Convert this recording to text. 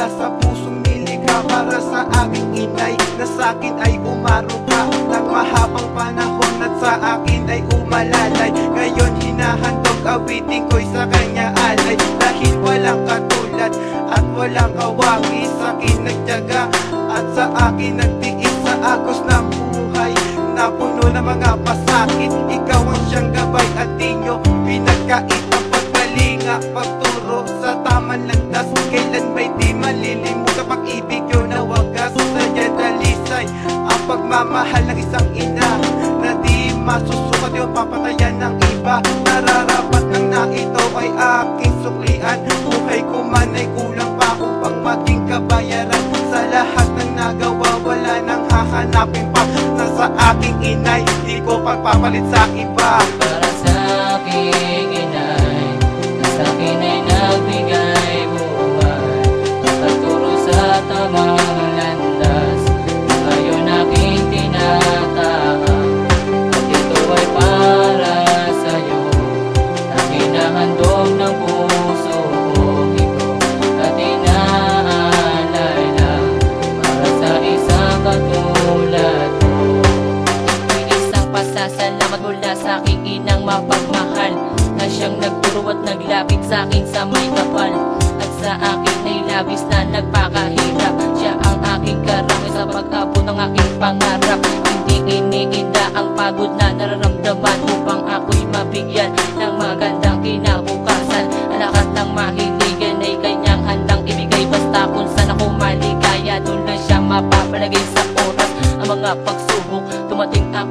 mula sa pusong nilikha para sa aking inay, na sa'kin ay umaruga ng mahabang panahon at sa akin ay umalalay. Ngayon hinahandog awitin ko'y sa kanya alay, dahil walang katulad at walang kawagi. Sa'kin nagtiyaga at sa akin nagtiis sa agos ng buhay na puno ng mga pasakit. Ikaw ang siyang gabay at di nyo pinagkait ang pagkalinga, pagturo sa tamang landas. Kailan may di malilimutan pag-ibig yun na wagas. Sadya dalisay ang pagmamahal ng isang ina na di masusukat yung papatayan ng iba. Nararapat lang na ito ay aking suklian. Buhay ko man ay kulang pa upang maging kabayaran. Sa lahat ng nagawa wala nang hahanapin pa. Nasa aking inay, di ko pagpapalit sa iba. Para sa aking inay, na sa akin ay nagbigay buhay, nagturo sa tamang landas. Ngayon aking tinatahak at ito ay para sa'yo, na hinahandog ng puso ko. Ikaw at inaalay lang para sa isang katulad mo. Isang pasasalamat mula sa aking inang mapagmahal, na siyang nagturo at naglapit sa akin sa may kapal, at sa akin ay labis na nagpakahirap. Siya ang aking karamay sa pag-abot ng aking pangarap. Hindi iniinda ang pagod na nararamdaman upang ako'y mabigyan ng magandang kinabukasan. Ang lahat ng mahiligan ay kanyang handang ibigay, basta kung saan ako maligaya, doon lang siya mapapalagay sa oras. Ang mga pagsubok dumating ako